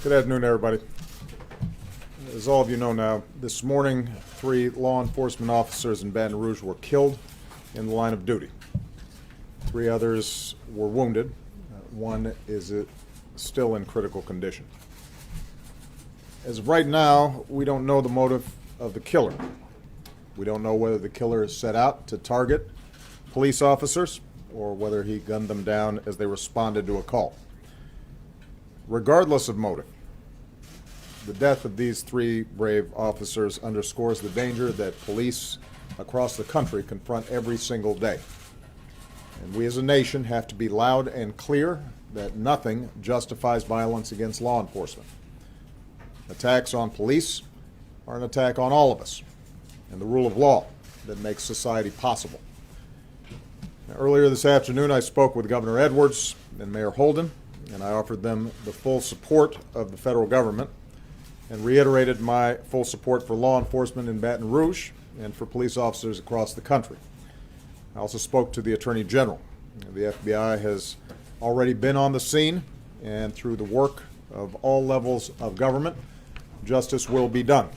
Good afternoon, everybody. As all of you know now, this morning, 3 law enforcement officers in Baton Rouge were killed in the line of duty. 3 others were wounded. One is still in critical condition. As of right now, we don't know the motive of the killer. We don't know whether the killer is set out to target police officers or whether he gunned them down as they responded to a call. Regardless of motive, the death of these 3 brave officers underscores the danger that police across the country confront every single day. And we as a nation have to be loud and clear that nothing justifies violence against law enforcement. Attacks on police are an attack on all of us and the rule of law that makes society possible. Now, earlier this afternoon, I spoke with Governor Edwards and Mayor Holden, and I offered them the full support of the federal government and reiterated my full support for law enforcement in Baton Rouge and for police officers across the country. I also spoke to the Attorney General. The FBI has already been on the scene, and through the work of all levels of government, justice will be done.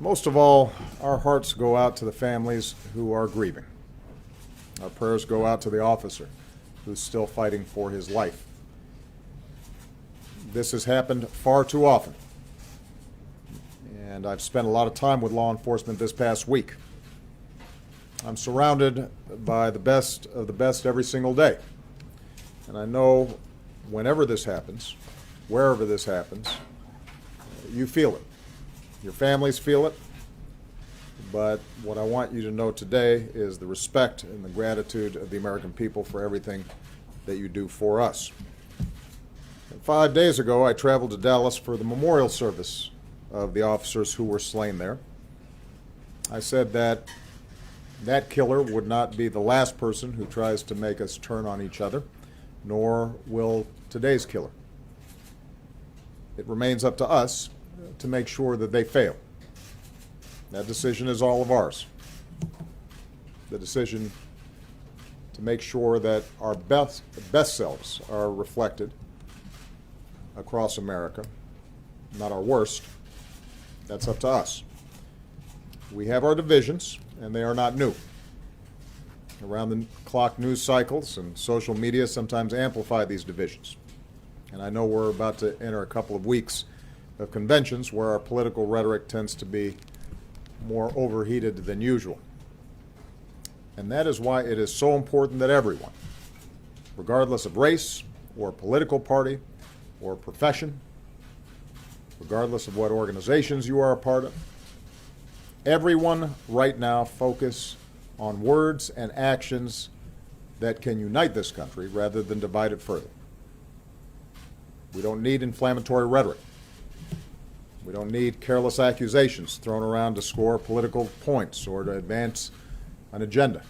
Most of all, our hearts go out to the families who are grieving. Our prayers go out to the officer who's still fighting for his life. This has happened far too often, and I've spent a lot of time with law enforcement this past week. I'm surrounded by the best of the best every single day, and I know whenever this happens, wherever this happens, you feel it. Your families feel it. But what I want you to know today is the respect and the gratitude of the American people for everything that you do for us. And 5 days ago, I traveled to Dallas for the memorial service of the officers who were slain there. I said that that killer would not be the last person who tries to make us turn on each other, nor will today's killer. It remains up to us to make sure that they fail. That decision is all of ours. The decision to make sure that our best selves are reflected across America, not our worst, that's up to us. We have our divisions, and they are not new. Around-the-clock news cycles and social media sometimes amplify these divisions. And I know we're about to enter a couple of weeks of conventions where our political rhetoric tends to be more overheated than usual. And that is why it is so important that everyone, regardless of race or political party or profession, regardless of what organizations you are a part of, everyone right now focus on words and actions that can unite this country rather than divide it further. We don't need inflammatory rhetoric. We don't need careless accusations thrown around to score political points or to advance an agenda.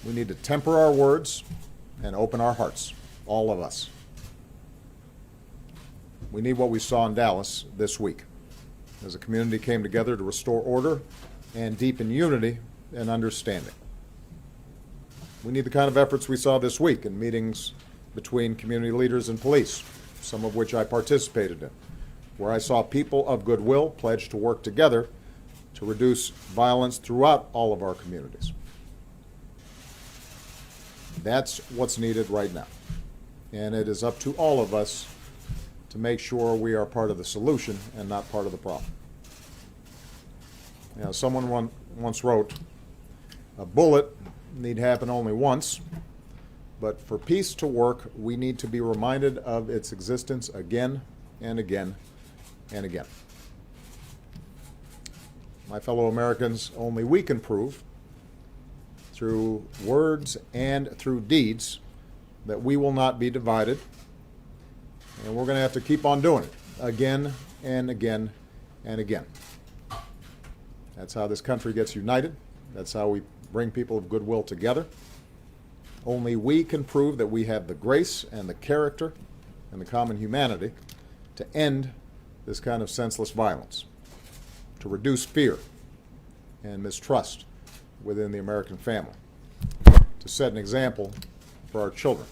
We need to temper our words and open our hearts, all of us. We need what we saw in Dallas this week, as a community came together to restore order and deepen unity and understanding. We need the kind of efforts we saw this week in meetings between community leaders and police, some of which I participated in, where I saw people of goodwill pledge to work together to reduce violence throughout all of our communities. That's what's needed right now. And it is up to all of us to make sure we are part of the solution and not part of the problem. You know, someone once wrote, "A bullet need happen only once, but for peace to work, we need to be reminded of its existence again and again and again." My fellow Americans, only we can prove through words and through deeds that we will not be divided, and we're going to have to keep on doing it again and again and again. That's how this country gets united. That's how we bring people of goodwill together. Only we can prove that we have the grace and the character and the common humanity to end this kind of senseless violence, to reduce fear and mistrust within the American family, to set an example for our children,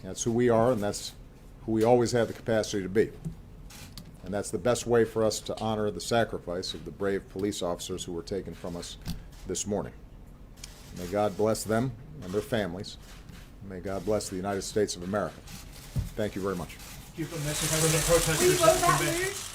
That's who we are, and that's who we always have the capacity to be. And that's the best way for us to honor the sacrifice of the brave police officers who were taken from us this morning. May God bless them and their families. May God bless the United States of America. Thank you very much. Keep a message from the protesters. Will you vote that news?